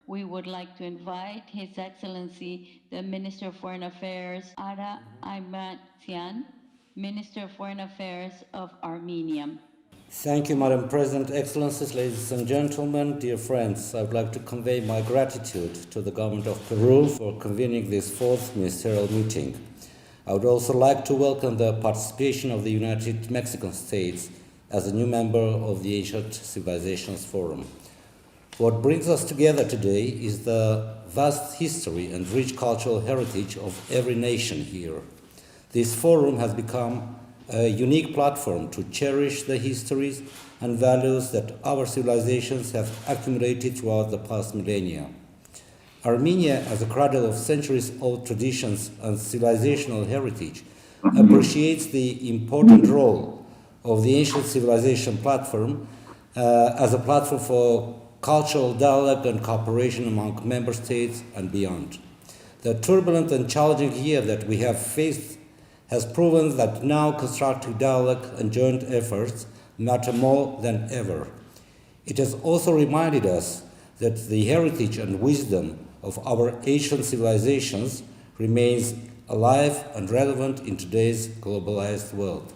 We would like to invite His Excellency, the Minister of Foreign Affairs, Ara Այվազյանի, Minister of Foreign Affairs of Armenia. Thank you, Madam President, Excellencies, ladies and gentlemen, dear friends. I would like to convey my gratitude to the government of Peru for convening this fourth ministerial meeting. I would also like to welcome the participation of the United Mexican States as a new member of the Ancient Civilizations Forum. What brings us together today is the vast history and rich cultural heritage of every nation here. This forum has become a unique platform to cherish the histories and values that our civilizations have accumulated throughout the past millennia. Armenia, as a cradle of centuries-old traditions and civilizational heritage, appreciates the important role of the ancient civilization platform as a platform for cultural dialogue and cooperation among member states and beyond. The turbulent and challenging year that we have faced has proven that now constructive dialogue and joint efforts matter more than ever. It has also reminded us that the heritage and wisdom of our ancient civilizations remains alive and relevant in today's globalized world.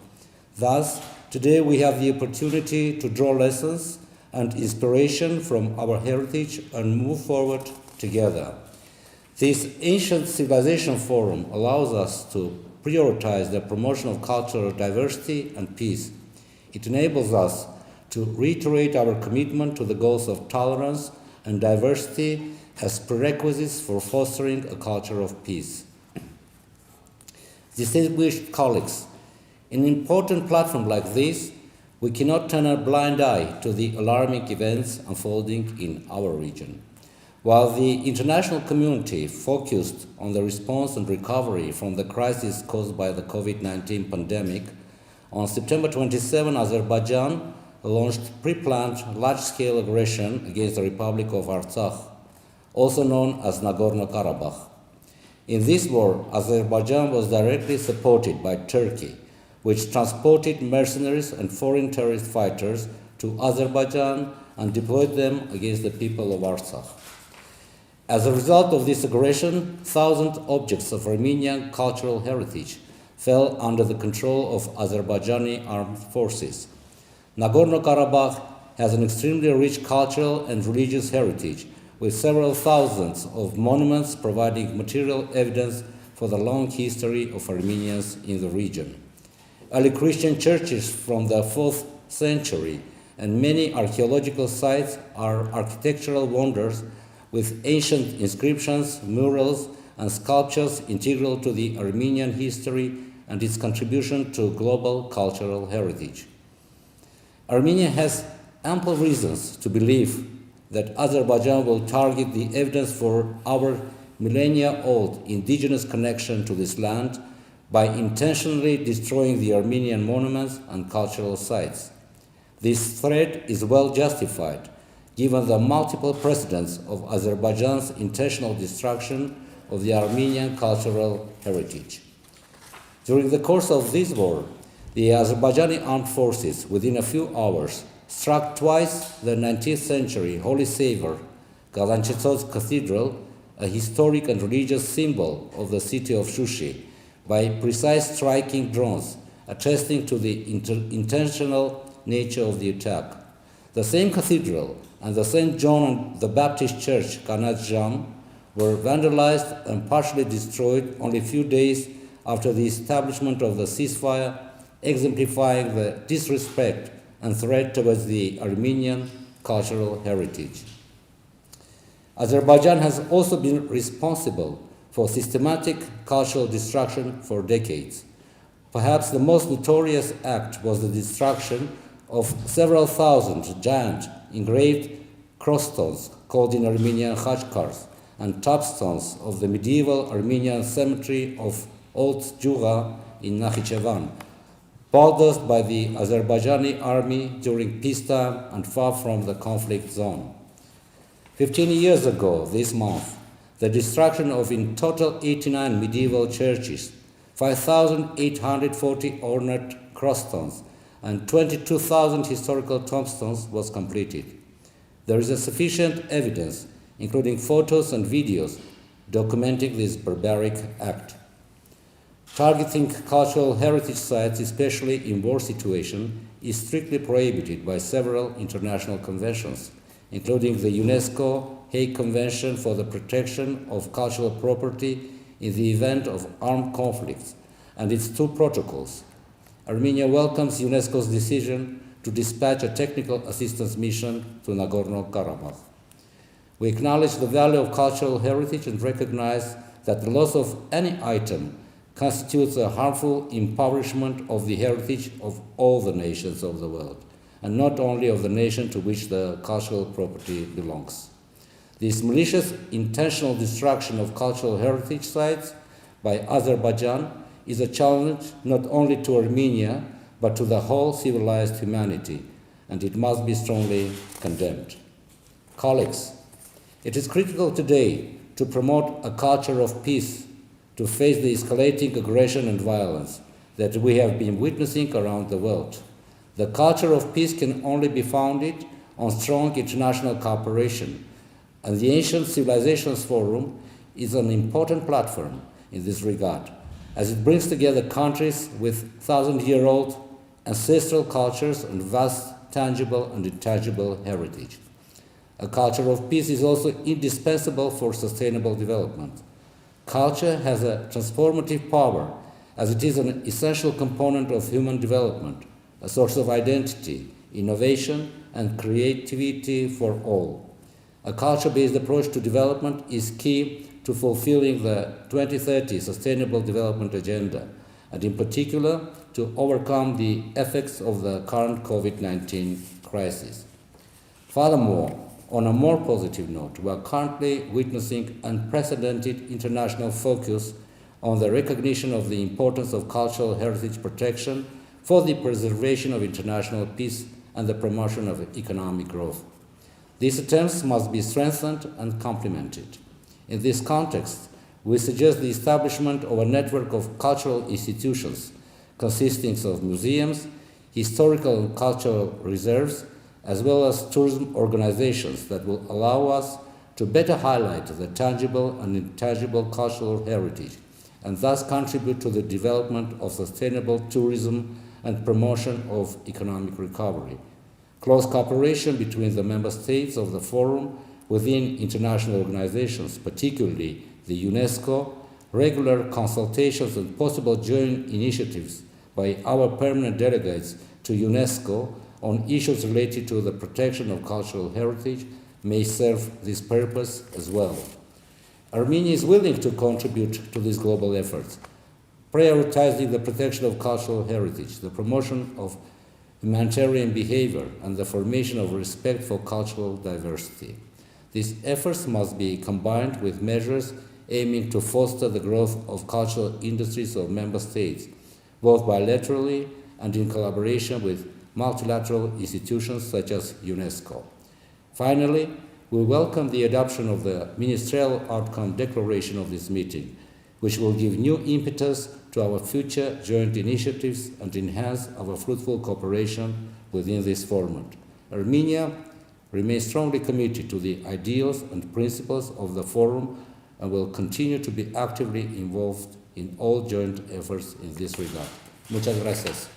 Thus, today we have the opportunity to draw lessons and inspiration from our heritage and move forward together. This Ancient Civilization Forum allows us to prioritize the promotion of cultural diversity and peace. It enables us to reiterate our commitment to the goals of tolerance and diversity as prerequisites for fostering a culture of peace. Distinguished colleagues, in an important platform like this, we cannot turn a blind eye to the alarming events unfolding in our region. While the international community focused on the response and recovery from the crisis caused by the COVID-19 pandemic, on September 27, Azerbaijan launched pre-planned large-scale aggression against the Republic of Artsakh, also known as Nagorno-Karabakh. In this war, Azerbaijan was directly supported by Turkey, which transported mercenaries and foreign terrorist fighters to Azerbaijan and deployed them against the people of Artsakh. As a result of this aggression, thousands of objects of Armenian cultural heritage fell under the control of Azerbaijani armed forces. Nagorno-Karabakh has an extremely rich cultural and religious heritage, with several thousands of monuments providing material evidence for the long history of Armenians in the region. Early Christian churches from the 4th century and many archaeological sites are architectural wonders with ancient inscriptions, murals, and sculptures integral to the Armenian history and its contribution to global cultural heritage. Armenia has ample reasons to believe that Azerbaijan will target the evidence for our millennia-old indigenous connection to this land by intentionally destroying the Armenian monuments and cultural sites. This threat is well justified, given the multiple precedents of Azerbaijan's intentional destruction of the Armenian cultural heritage. During the course of this war, the Azerbaijani armed forces, within a few hours, struck twice the 19th century holy savior, Galanchetsov's Cathedral, a historic and religious symbol of the city of Shushi, by precise striking drones, attesting to the intentional nature of the attack. The same cathedral and the St. John the Baptist Church, Kanat Jam, were vandalized and partially destroyed only a few days after the establishment of the ceasefire, exemplifying the disrespect and threat towards the Armenian cultural heritage. Azerbaijan has also been responsible for systematic cultural destruction for decades. Perhaps the most notorious act was the destruction of several thousand giant engraved crossstones, called in Armenian khachkars, and topstones of the medieval Armenian cemetery of Old Juga in Nakhichevan, bulldozed by the Azerbaijani army during peacetime and far from the conflict zone. 15 years ago this month, the destruction of in total 89 medieval churches, 5,840 ornate crossstones, and 22,000 historical tombstones was completed. There is sufficient evidence including photos and videos documenting this barbaric act. Targeting cultural heritage sites, especially in war situations, is strictly prohibited by several international conventions, including the UNESCO Hague Convention for the Protection of Cultural Property in the event of armed conflicts, and its two protocols. Armenia welcomes UNESCO's decision to dispatch a technical assistance mission to Nagorno-Karabakh. We acknowledge the value of cultural heritage and recognize that the loss of any item constitutes a harmful impoverishment of the heritage of all the nations of the world, and not only of the nation to which the cultural property belongs. This malicious, intentional destruction of cultural heritage sites by Azerbaijan is a challenge not only to Armenia, but to the whole civilized humanity, and it must be strongly condemned. Colleagues, it is critical today to promote a culture of peace to face the escalating aggression and violence that we have been witnessing around the world. The culture of peace can only be founded on strong international cooperation, and the Ancient Civilizations Forum is an important platform in this regard, as it brings together countries with thousand-year-old ancestral cultures and vast tangible and intangible heritage. A culture of peace is also indispensable for sustainable development. Culture has a transformative power, as it is an essential component of human development, a source of identity, innovation, and creativity for all. A culture-based approach to development is key to fulfilling the 2030 Sustainable Development Agenda, and in particular, to overcome the effects of the current COVID-19 crisis. Furthermore, on a more positive note, we are currently witnessing unprecedented international focus on the recognition of the importance of cultural heritage protection for the preservation of international peace and the promotion of economic growth. These attempts must be strengthened and complemented. In this context, we suggest the establishment of a network of cultural institutions consisting of museums, historical and cultural reserves, as well as tourism organizations that will allow us to better highlight the tangible and intangible cultural heritage and thus contribute to the development of sustainable tourism and promotion of economic recovery. Close cooperation between the member states of the Forum within international organizations, particularly the UNESCO, regular consultations and possible joint initiatives by our permanent delegates to UNESCO on issues related to the protection of cultural heritage may serve this purpose as well. Armenia is willing to contribute to these global efforts, prioritizing the protection of cultural heritage, the promotion of humanitarian behavior, and the formation of respect for cultural diversity. These efforts must be combined with measures aiming to foster the growth of cultural industries of member states, both bilaterally and in collaboration with multilateral institutions such as UNESCO. Finally, we welcome the adoption of the ministerial outcome declaration of this meeting, which will give new impetus to our future joint initiatives and enhance our fruitful cooperation within this format. Armenia remains strongly committed to the ideals and principles of the Forum and will continue to be actively involved in all joint efforts in this regard. Muchas gracias.